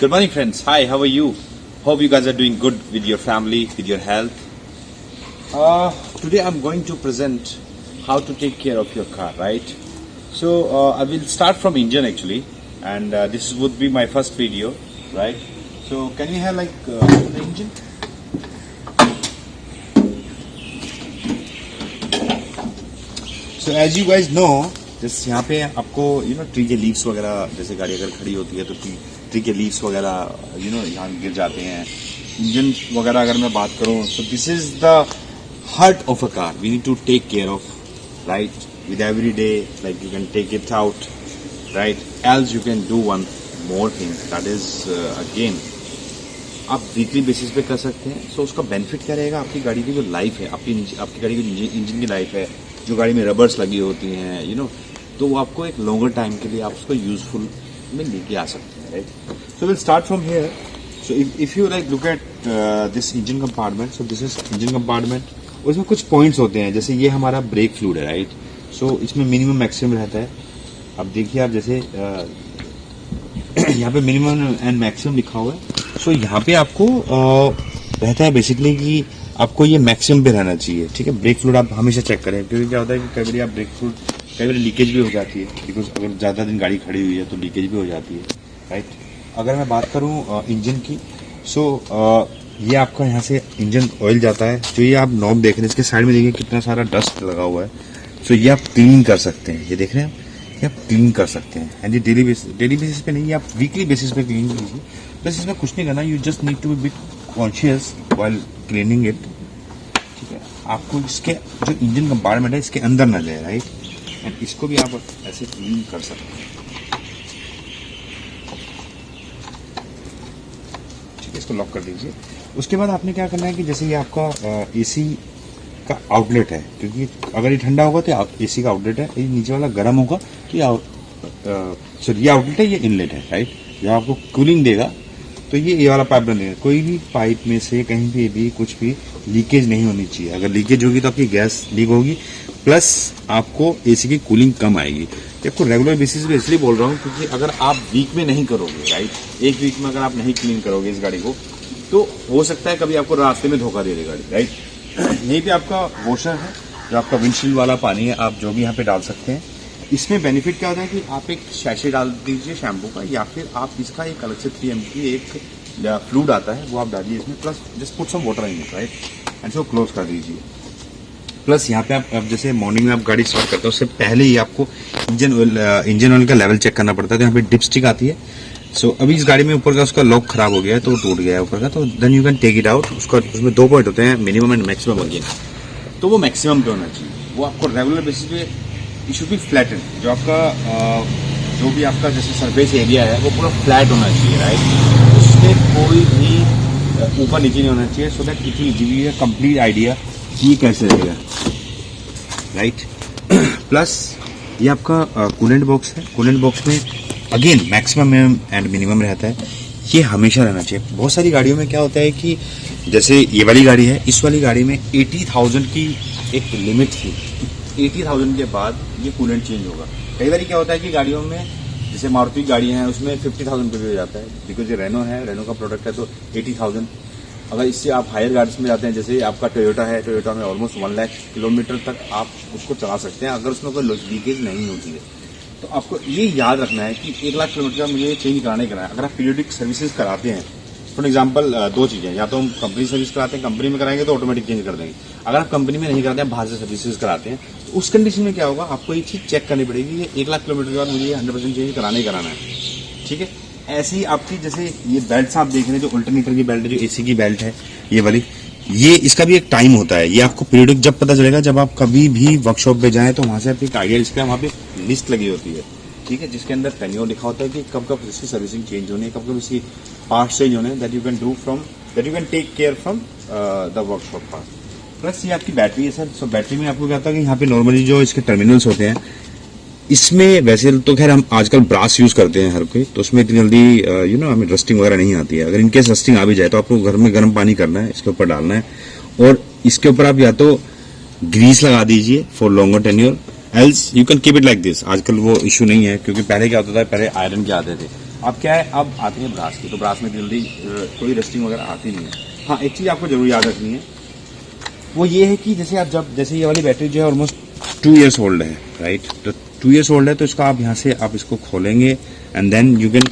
Good morning, friends. Hi, how are you? Hope you guys are doing good with your family, with your health. Today I'm going to present how to take care of your car, right? So I will start from engine actually, and this would be my first video, right? So can you have the engine? So as you guys know, जैसे यहाँ पे आपको tree के leaves वगैरह, जैसे गाड़ी अगर खड़ी होती है तो ट्री के लीव्स वगैरह यहाँ गिर जाते हैं. इंजन वगैरह अगर मैं बात करूँ, so this is the heart of a car. We need to take care of, right? With every day, like you can take it out, right? Else you can do one more thing, that is again आप weekly basis पे कर सकते हैं. सो उसका benefit क्या रहेगा? आपकी गाड़ी की जो लाइफ है, आपकी गाड़ी की इंजन की लाइफ है, जो गाड़ी में रबर्स लगी होती हैं तो वो आपको एक लॉन्गर टाइम के लिए आप उसको यूजफुल में लेके आ सकते हैं, right? So will start from here. So if you look at this engine compartment, so this is engine compartment. उसमें कुछ पॉइंट्स होते हैं, जैसे ये हमारा ब्रेक फ्लूइड है, राइट? सो इसमें मिनिमम मैक्सिमम रहता है. अब देखिए आप, जैसे यहाँ पे मिनिमम एंड मैक्सिमम लिखा हुआ है. सो यहाँ पे आपको रहता है बेसिकली कि आपको ये मैक्सिमम पे रहना चाहिए, ठीक है? ब्रेक फ्लूइड आप हमेशा चेक करें, क्योंकि क्या होता है कि कई बार आप ब्रेक फ्लूइड कई बार लीकेज भी हो जाती है, बिकॉज अगर ज़्यादा दिन गाड़ी खड़ी हुई है तो लीकेज भी हो जाती है, राइट? अगर मैं बात करूँ इंजन की, सो ये आपका यहाँ से इंजन ऑयल जाता है. जो ये आप नॉब देख रहे हैं, इसके साइड में देखिए कितना सारा डस्ट लगा हुआ है. सो ये आप क्लीन कर सकते हैं, ये देख रहे हैं ये आप क्लीन कर सकते हैं. एंड ये डेली बेसिस पे नहीं, आप वीकली बेसिस पे क्लीन कीजिए. बस इसमें कुछ नहीं करना, you just need to be bit conscious while cleaning it, ठीक है? आपको इसके जो इंजन कंपार्टमेंट है इसके अंदर ना जाए, राइट? एंड इसको भी आप ऐसे क्लीन कर सकते हैं, ठीक है? इसको लॉक कर दीजिए. उसके बाद आपने क्या करना है कि जैसे ये आपका एसी का आउटलेट है, क्योंकि अगर ये ठंडा होगा तो एसी का आउटलेट है, ये नीचे वाला गर्म होगा तो ये आउटलेट है, ये इनलेट है, राइट? जब आपको कूलिंग देगा तो ये वाला पाइप बन देगा. कोई भी पाइप में से कहीं पे भी कुछ भी लीकेज नहीं होनी चाहिए. अगर लीकेज होगी तो आपकी गैस लीक होगी, प्लस आपको एसी की कूलिंग कम आएगी. आपको रेगुलर बेसिस पे इसलिए बोल रहा हूँ क्योंकि अगर आप वीक में नहीं करोगे, राइट, एक वीक में अगर आप नहीं क्लीन करोगे इस गाड़ी को, तो हो सकता है कभी आपको रास्ते में धोखा दे दे गाड़ी, राइट? यहीं पे आपका वॉशर है, जो आपका विंडशील्ड वाला पानी है, आप जो भी यहाँ पे डाल सकते हैं. इसमें बेनिफिट क्या होता है कि आप एक शैशे डाल दीजिए शैम्पू का, या फिर आप इसका एक अलग से 3 ml की एक फ्लूइड आता है वो आप डालिए इसमें, plus just put some water in it, right? And so close कर दीजिए. प्लस यहाँ पे आप जैसे मॉर्निंग में आप गाड़ी स्टार्ट करते हो उससे पहले ही आपको इंजन ऑयल का लेवल चेक करना पड़ता है. तो यहाँ पे डिपस्टिक आती है. सो अभी इस गाड़ी में ऊपर का उसका लॉक खराब हो गया है, तो टूट गया है ऊपर का, तो then you can take it out. उसमें 2 पॉइंट होते हैं, मिनिमम एंड मैक्सिमम अगेन. तो वो मैक्सिमम पे होना चाहिए. वो आपको रेगुलर बेसिस पे इट शुड बी फ्लैटन. जो आपका जो भी आपका जैसे सरफेस एरिया है वो पूरा फ्लैट होना चाहिए, राइट? उसमें कोई भी ऊपर नीचे नहीं होना चाहिए, so that it will give you a complete idea कि ये कैसे रहेगा, राइट? प्लस ये आपका कूलेंट बॉक्स है. कूलेंट बॉक्स में अगेन मैक्सिमम एंड मिनिमम रहता है, ये हमेशा रहना चाहिए. बहुत सारी गाड़ियों में क्या होता है कि जैसे ये वाली गाड़ी है, इस वाली गाड़ी में 80,000 की एक लिमिट थी. 80,000 के बाद ये कूलेंट चेंज होगा. कई बार क्या होता है कि गाड़ियों में जैसे मारुति गाड़ियाँ हैं उसमें 50,000 पे भी हो जाता है, बिकॉज ये रेनो है, रेनो का प्रोडक्ट है, तो 80,000. अगर इससे आप हायर गाड़ीज में जाते हैं, जैसे आपका टोयोटा है, टोयोटा में ऑलमोस्ट 1 लाख किलोमीटर तक आप उसको चला सकते हैं अगर उसमें कोई लीकेज नहीं होती है. तो आपको ये याद रखना है कि 1 लाख किलोमीटर का मुझे चेंज कराना ही कराना है. अगर आप पीरियडिक सर्विसेज कराते हैं, फॉर एग्जाम्पल 2 चीज़ें, या तो हम कंपनी सर्विस कराते हैं, कंपनी में कराएंगे तो ऑटोमेटिक चेंज कर देंगे. अगर आप कंपनी में नहीं कराते हैं, बाहर से सर्विसेज कराते हैं, तो उस कंडीशन में क्या होगा, आपको ये चीज़ चेक करनी पड़ेगी. ये 1 लाख किलोमीटर के बाद मुझे 100% चेंज कराना ही कराना है, ठीक है? ऐसे ही आपकी जैसे ये बेल्ट आप देख रहे हैं, जो अल्टरनेटर की बेल्ट है, जो एसी की बेल्ट है ये वाली, ये इसका भी एक टाइम होता है. ये आपको पीरियडिक जब पता चलेगा, जब आप कभी भी वर्कशॉप पे जाएं तो वहां से आपको एक आइडिया, इसका वहाँ पे लिस्ट लगी होती है, ठीक है, जिसके अंदर टेन्योर लिखा होता है कि कब कब इसकी सर्विसिंग चेंज होनी है, कब कब इसकी पार्ट्स चेंज होने, that you can take care from the workshop part. Plus ये आपकी बैटरी है सर. सो बैटरी में आपको क्या होता है कि यहाँ पे नॉर्मली जो इसके टर्मिनल्स होते हैं, इसमें वैसे तो खैर हम आजकल ब्रास यूज करते हैं हर कोई, तो उसमें इतनी जल्दी हमें रस्टिंग वगैरह नहीं आती है. अगर इनकेस रस्टिंग आ भी जाए तो आपको घर में गर्म पानी करना है, इसके ऊपर डालना है, और इसके ऊपर आप या तो ग्रीस लगा दीजिए for longer tenure, else you can keep it like this. आजकल वो इशू नहीं है, क्योंकि पहले क्या होता था, पहले आयरन के आते थे, अब क्या है, अब आती है ब्रास की, तो ब्रास में जल्दी कोई रस्टिंग वगैरह आती नहीं है। हाँ, एक चीज़ आपको जरूर याद रखनी है, वो ये है कि जैसे ये वाली बैटरी जो है ऑलमोस्ट 2 years ओल्ड है, राइट। तो 2 years ओल्ड है, तो इसका आप यहाँ से आप इसको खोलेंगे एंड देन यू कैन,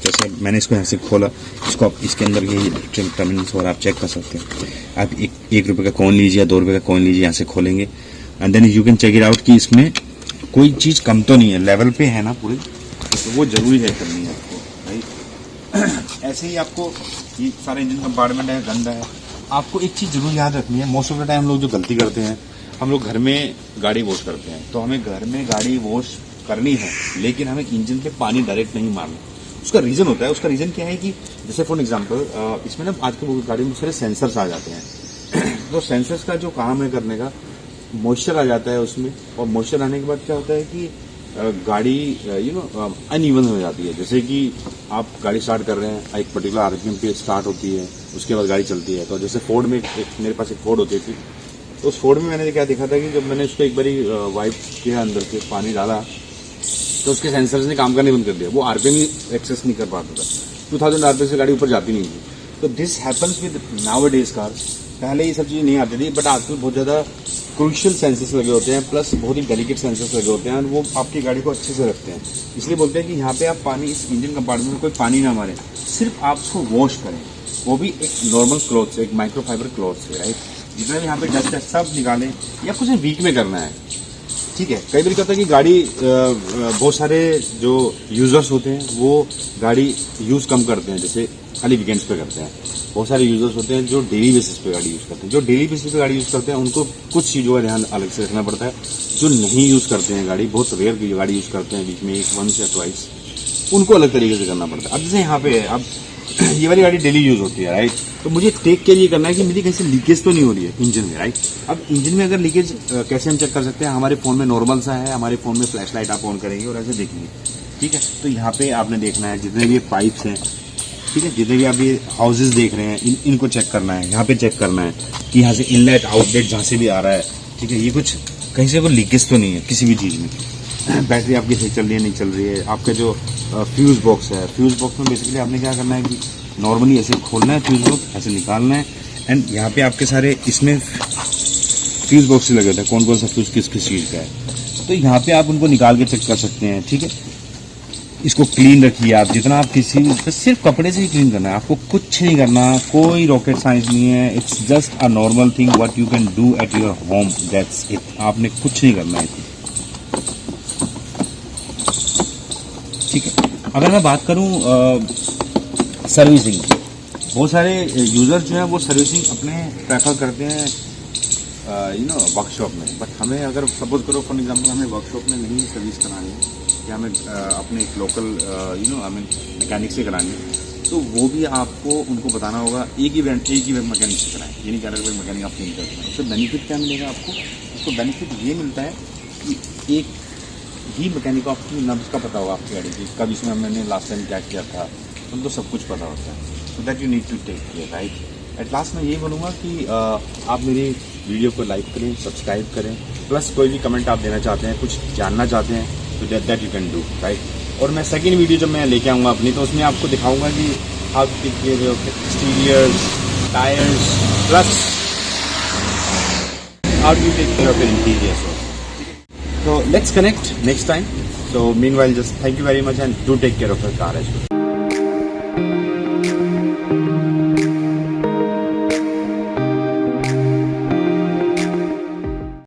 जैसे मैंने इसको यहाँ से खोला, इसको आप इसके अंदर ये टर्मिनल्स और आप चेक कर सकते हैं। आप एक रुपये का कॉइन लीजिए या 2 रुपये का कॉइन लीजिए, यहाँ से खोलेंगे and then you can check it out कि इसमें कोई चीज़ कम तो नहीं है, लेवल पे है ना पूरी, तो वो जरूरी है करनी है आपको, राइट। ऐसे ही आपको ये सारा इंजन कंपार्टमेंट है, गंदा है, आपको एक चीज़ जरूर याद रखनी है। मोस्ट ऑफ द टाइम हम लोग जो गलती करते हैं, हम लोग घर में गाड़ी वॉश करते हैं, तो हमें घर में गाड़ी वॉश करनी है, लेकिन हमें इंजन पे पानी डायरेक्ट नहीं मारना। उसका रीज़न होता है, उसका रीज़न क्या है कि जैसे फॉर एग्जांपल इसमें ना आज की गाड़ी में बहुत सारे सेंसर्स आ जाते हैं तो सेंसर्स का जो काम है करने का, मॉइस्चर आ जाता है उसमें, और मॉइस्चर आने के बाद क्या होता है कि गाड़ी अनइवन हो जाती है। जैसे कि आप गाड़ी स्टार्ट कर रहे हैं, एक पर्टिकुलर आरपीएम पे स्टार्ट होती है, उसके बाद गाड़ी चलती है। तो जैसे फोर्ड में मेरे पास एक फोर्ड होती थी, तो उस फोर्ड में मैंने क्या देखा था कि जब मैंने उसको एक बारी वाइप किया, अंदर से पानी डाला, तो उसके सेंसर्स ने काम करने बंद कर दिया, वो आरपीएम ही एक्सेस नहीं कर पाता था। 2000 आरपीएम से गाड़ी ऊपर जाती नहीं थी। तो this happens with now days cars. पहले ये सब चीज़ें नहीं आती थी, बट आजकल बहुत ज़्यादा क्रूशियल सेंसर्स लगे होते हैं, प्लस बहुत ही डेलिकेट सेंसर्स लगे होते हैं, और वो आपकी गाड़ी को अच्छे से रखते हैं। इसलिए बोलते हैं कि यहाँ पे आप पानी, इस इंजन कंपार्टमेंट में कोई पानी ना मारे, सिर्फ आप उसको वॉश करें, वो भी एक नॉर्मल क्लॉथ से, एक माइक्रोफाइबर क्लॉथ से, राइट। जितना भी यहाँ पे डस्ट है सब निकालें, या कुछ वीक में करना है, ठीक है। कई बार क्या होता है कि गाड़ी बहुत सारे जो यूजर्स होते हैं वो गाड़ी यूज़ कम करते हैं, जैसे खाली वीकेंड्स पे करते हैं। बहुत सारे यूजर्स होते हैं जो डेली बेसिस पे गाड़ी यूज़ करते हैं। जो डेली बेसिस पे गाड़ी यूज़ करते हैं उनको कुछ चीज़ों का ध्यान अलग से रखना पड़ता है। जो नहीं यूज़ करते हैं गाड़ी, बहुत रेयर की गाड़ी यूज़ करते हैं, वीक में एक 1 या 2, उनको अलग तरीके से करना पड़ता है। अब जैसे यहाँ पे है, अब ये वाली गाड़ी डेली यूज़ होती है, राइट। तो मुझे टेक के लिए करना है कि मेरी कहीं से लीकेज तो नहीं हो रही है इंजन में, राइट। अब इंजन में अगर लीकेज कैसे हम चेक कर सकते हैं, हमारे फ़ोन में नॉर्मल सा है, हमारे फ़ोन में फ्लैश लाइट आप ऑन करेंगे और ऐसे देखेंगे, ठीक है। तो यहाँ पे आपने देखना है जितने भी पाइप्स हैं, ठीक है, जितने भी आप ये हाउसेज देख रहे हैं, इनको चेक करना है। यहाँ पे चेक करना है कि यहाँ से इनलेट आउटलेट जहाँ से भी आ रहा है, ठीक है, ये कुछ कहीं से कोई लीकेज तो नहीं है किसी भी चीज़ में। बैटरी आपकी सही चल रही है, नहीं चल रही है। आपका जो फ्यूज़ बॉक्स है, फ्यूज़ बॉक्स में बेसिकली आपने क्या करना है कि नॉर्मली ऐसे खोलना है फ्यूज़ बॉक्स, ऐसे निकालना है, एंड यहाँ पे आपके सारे इसमें फ्यूज़ बॉक्स लगे होते हैं, कौन कौन सा फ्यूज़ किस किस चीज़ का है। तो यहाँ पे आप उनको निकाल के चेक कर सकते हैं, ठीक है। इसको क्लीन रखिए आप, जितना आप किसी सिर्फ कपड़े से ही क्लीन करना है, आपको कुछ नहीं करना, कोई रॉकेट साइंस नहीं है। It's just a normal thing what you can do at your home, that's it. आपने कुछ नहीं करना है, ठीक है। अगर मैं बात करूं सर्विसिंग की, बहुत सारे यूज़र्स जो हैं वो सर्विसिंग अपने प्रेफर करते हैं वर्कशॉप में, बट हमें अगर सपोज करो फॉर एग्जांपल हमें वर्कशॉप में नहीं सर्विस करानी है, या हमें अपने एक लोकल मैकेनिक से करानी है, तो वो भी आपको उनको बताना होगा। एक ही मैकेनिक से कराएं, ये नहीं कह रहा मैकेनिक आप चेंज कर दें। उससे बेनिफिट क्या मिलेगा आपको? उसको बेनिफिट ये मिलता है कि एक ही मैकेनिक आपकी नब्ज का पता होगा आपकी गाड़ी की, कब इसमें मैंने लास्ट टाइम क्या किया था, उनको सब कुछ पता होता है। So that you need to take care, right. At last मैं ये बोलूँगा कि आप मेरी वीडियो को लाइक करें, सब्सक्राइब करें, प्लस कोई भी कमेंट आप देना चाहते हैं, कुछ जानना चाहते हैं, तो that you can do, right. और मैं सेकेंड वीडियो जब मैं लेके आऊँगा अपनी, तो उसमें आपको दिखाऊँगा कि how to take care of exteriors, tyres, plus how to take care of interiors. So let's connect next time. So meanwhile, just thank you very much and do take care of your car as well.